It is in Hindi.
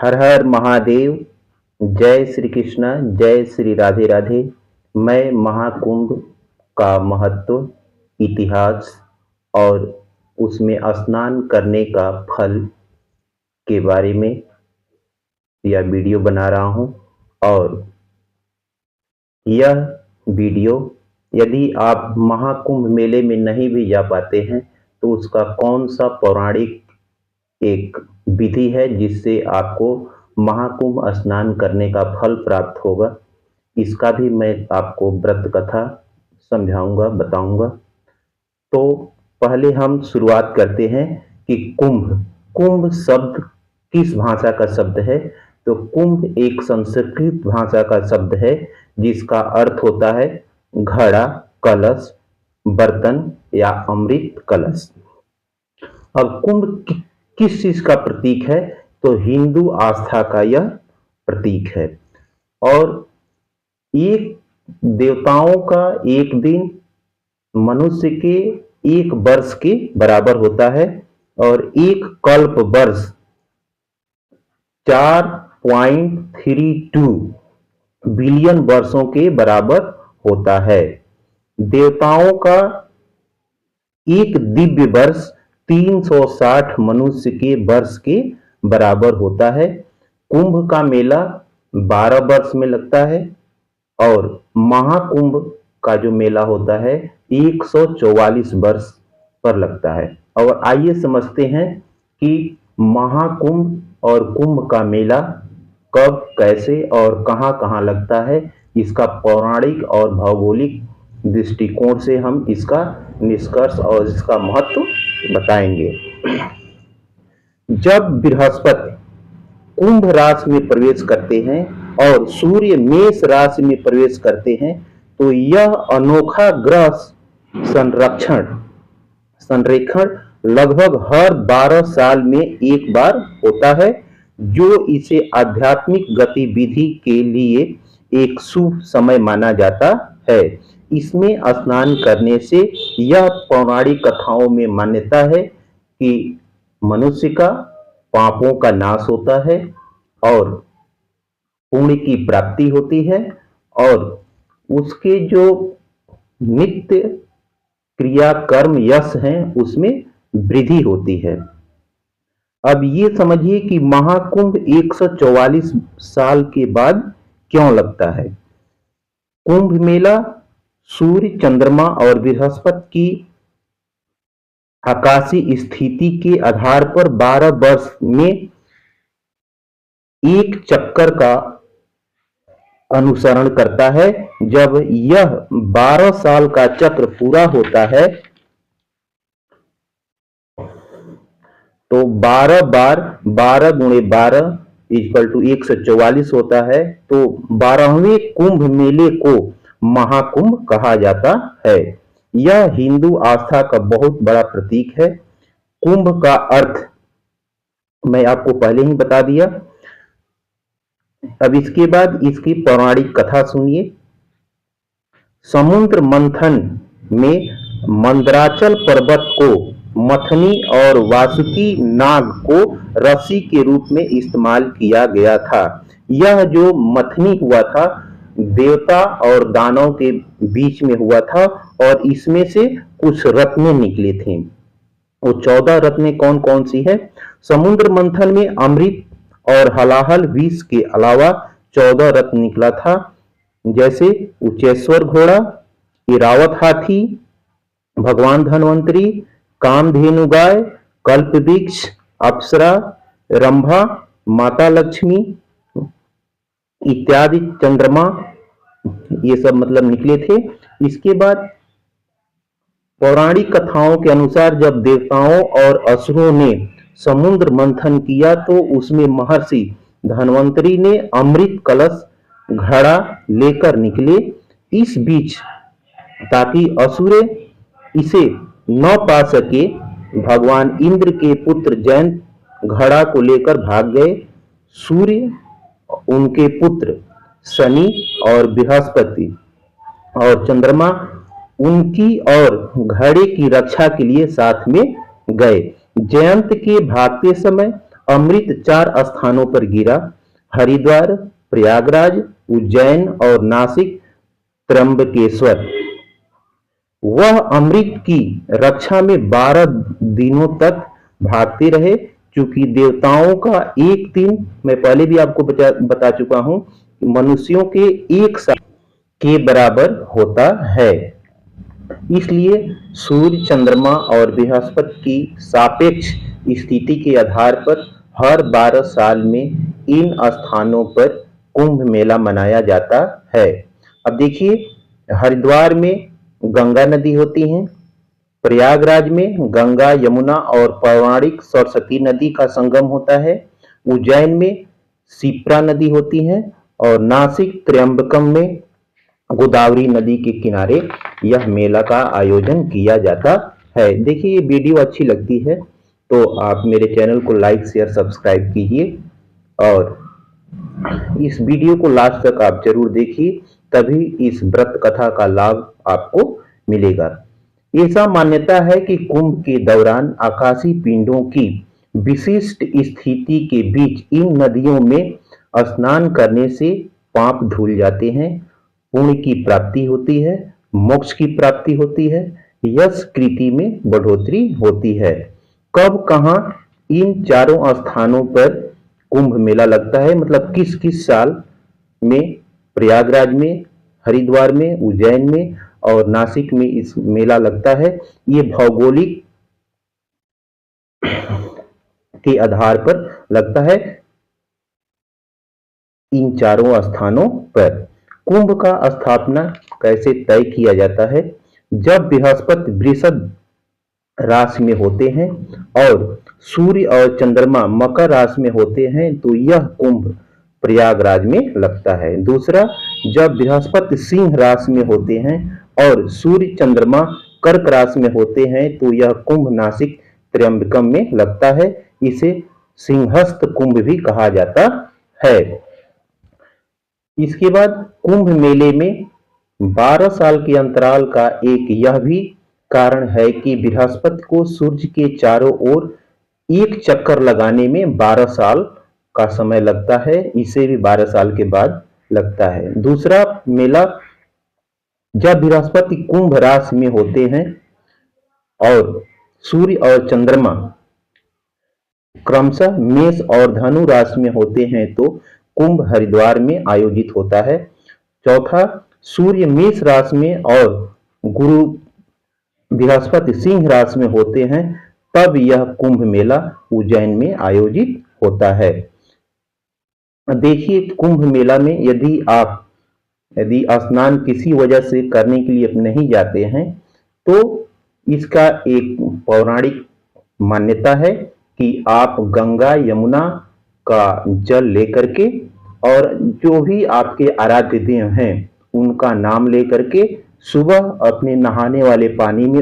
हर हर महादेव। जय श्री कृष्ण, जय श्री राधे राधे। मैं महाकुंभ का महत्व, इतिहास और उसमें स्नान करने का फल के बारे में यह वीडियो बना रहा हूं। और यह वीडियो, यदि आप महाकुंभ मेले में नहीं भी जा पाते हैं तो उसका कौन सा पौराणिक एक विधि है जिससे आपको महाकुंभ स्नान करने का फल प्राप्त होगा, इसका भी मैं आपको व्रत कथा समझाऊंगा, बताऊंगा। तो पहले हम शुरुआत करते हैं कि कुंभ कुंभ शब्द किस भाषा का शब्द है। तो कुंभ एक संस्कृत भाषा का शब्द है जिसका अर्थ होता है घड़ा, कलश, बर्तन या अमृत कलश। अब कुंभ किस चीज का प्रतीक है? तो हिंदू आस्था का यह प्रतीक है। और एक देवताओं का एक दिन मनुष्य के एक वर्ष के बराबर होता है और एक कल्प वर्ष 4.32 बिलियन वर्षों के बराबर होता है। देवताओं का एक दिव्य वर्ष 360 मनुष्य के वर्ष के बराबर होता है। कुंभ का मेला 12 वर्ष में लगता है और महाकुंभ का जो मेला होता है 144 वर्ष पर लगता है। और आइए समझते हैं कि महाकुंभ और कुंभ का मेला कब, कैसे और कहां-कहां लगता है। इसका पौराणिक और भौगोलिक दृष्टिकोण से हम इसका निष्कर्ष और इसका महत्व बताएंगे। जब बृहस्पति कुंभ राशि में प्रवेश करते हैं और सूर्य मेष राशि में प्रवेश करते हैं तो यह अनोखा ग्रह संरेखण लगभग हर 12 साल में एक बार होता है, जो इसे आध्यात्मिक गतिविधि के लिए एक शुभ समय माना जाता है। इसमें स्नान करने से यह पौराणिक कथाओं में मान्यता है कि मनुष्य का पापों का नाश होता है और पुण्य की प्राप्ति होती है और उसके जो नित्य क्रिया कर्म यश हैं उसमें वृद्धि होती है। अब ये समझिए कि महाकुंभ 144 साल के बाद क्यों लगता है। कुंभ मेला सूर्य, चंद्रमा और बृहस्पति की आकाशीय स्थिति के आधार पर 12 वर्ष में एक चक्कर का अनुसरण करता है। जब यह 12 साल का चक्र पूरा होता है तो 12 बार 12 गुणे 12 इक्वल टू 144 होता है। तो 12वें कुंभ मेले को महाकुंभ कहा जाता है। यह हिंदू आस्था का बहुत बड़ा प्रतीक है। कुंभ का अर्थ मैं आपको पहले ही बता दिया। अब इसके बाद इसकी पौराणिक कथा सुनिए। समुद्र मंथन में मंदराचल पर्वत को मथनी और वासुकी नाग को रस्सी के रूप में इस्तेमाल किया गया था। यह जो मथनी हुआ था देवता और दानव के बीच में हुआ था और इसमें से कुछ रत्नें निकले थे। वो 14 रत्नें कौन कौन सी है? समुद्र मंथन में अमृत और हलाहल विष के अलावा 14 रत्न निकला था, जैसे उच्चेश्वर घोड़ा, इरावत हाथी, भगवान धन्वंतरी, कामधेनु गाय, कल्प वृक्ष, अप्सरा, रंभा, माता लक्ष्मी इत्यादि, चंद्रमा, ये सब मतलब निकले थे। इसके बाद पौराणिक कथाओं के अनुसार जब देवताओं और असुरों ने समुद्र मंथन किया तो उसमें महर्षि धन्वंतरी ने अमृत कलश घड़ा लेकर निकले। इस बीच ताकि असुर इसे न पा सके, भगवान इंद्र के पुत्र जयंत घड़ा को लेकर भाग गए। सूर्य, उनके पुत्र शनि और बृहस्पति और चंद्रमा उनकी और घड़े की रक्षा के लिए साथ में गए। जयंत के भागते समय अमृत 4 स्थानों पर गिरा: हरिद्वार, प्रयागराज, उज्जैन और नासिक त्र्यंबकेश्वर। वह अमृत की रक्षा में 12 दिनों तक भागते रहे। चूंकि देवताओं का एक दिन, मैं पहले भी आपको बता चुका हूं, मनुष्यों के एक साल के बराबर होता है, इसलिए सूर्य, चंद्रमा और बृहस्पति की सापेक्ष स्थिति के आधार पर हर 12 साल में इन स्थानों पर कुंभ मेला मनाया जाता है। अब देखिए, हरिद्वार में गंगा नदी होती है, प्रयागराज में गंगा, यमुना और पौराणिक सरस्वती नदी का संगम होता है, उज्जैन में शिप्रा नदी होती है और नासिक त्र्यंबकम में गोदावरी नदी के किनारे यह मेला का आयोजन किया जाता है। देखिए, ये वीडियो अच्छी लगती है तो आप मेरे चैनल को लाइक, शेयर, सब्सक्राइब कीजिए और इस वीडियो को लास्ट तक आप जरूर देखिए, तभी इस व्रत कथा का लाभ आपको मिलेगा। ऐसा मान्यता है कि कुंभ के दौरान आकाशीय पिंडों की विशिष्ट स्थिति के बीच इन नदियों में स्नान करने से पाप धुल जाते हैं, पुण्य की प्राप्ति होती है, मोक्ष की प्राप्ति होती है, यश कृति में बढ़ोतरी होती है। कब, कहां, इन चारों स्थानों पर कुंभ मेला लगता है, मतलब किस किस साल में? प्रयागराज में, हरिद्वार में, उज्जैन में और नासिक में इस मेला लगता है। ये भौगोलिक के आधार पर लगता है इन चारों स्थानों पर। कुंभ का स्थापना कैसे तय किया जाता है? जब बृहस्पति वृषभ राशि में होते हैं और सूर्य और चंद्रमा मकर राशि में होते हैं तो यह कुंभ प्रयागराज में लगता है। दूसरा, जब बृहस्पति सिंह राशि में होते हैं और सूर्य, चंद्रमा कर्क राशि में होते हैं तो यह कुंभ नासिक त्र्यंबकम में लगता है। इसे सिंहस्थ कुंभ भी कहा जाता है। इसके बाद कुंभ मेले में 12 साल के अंतराल का एक यह भी कारण है कि बृहस्पति को सूर्य के चारों ओर एक चक्कर लगाने में 12 साल का समय लगता है, इसे भी 12 साल के बाद लगता है। दूसरा मेला, जब बृहस्पति कुंभ राशि में होते हैं और सूर्य और चंद्रमा क्रमशः मेष और धनु राशि में होते हैं तो कुंभ हरिद्वार में आयोजित होता है। चौथा, सूर्य मेष राशि में और गुरु बृहस्पति सिंह राशि में होते हैं तब यह कुंभ मेला उज्जैन में आयोजित होता है। देखिए, कुंभ मेला में यदि स्नान किसी वजह से करने के लिए नहीं जाते हैं तो इसका एक पौराणिक मान्यता है कि आप गंगा, यमुना का जल लेकर के और जो भी आपके आराध्य देव हैं उनका नाम लेकर के सुबह अपने नहाने वाले पानी में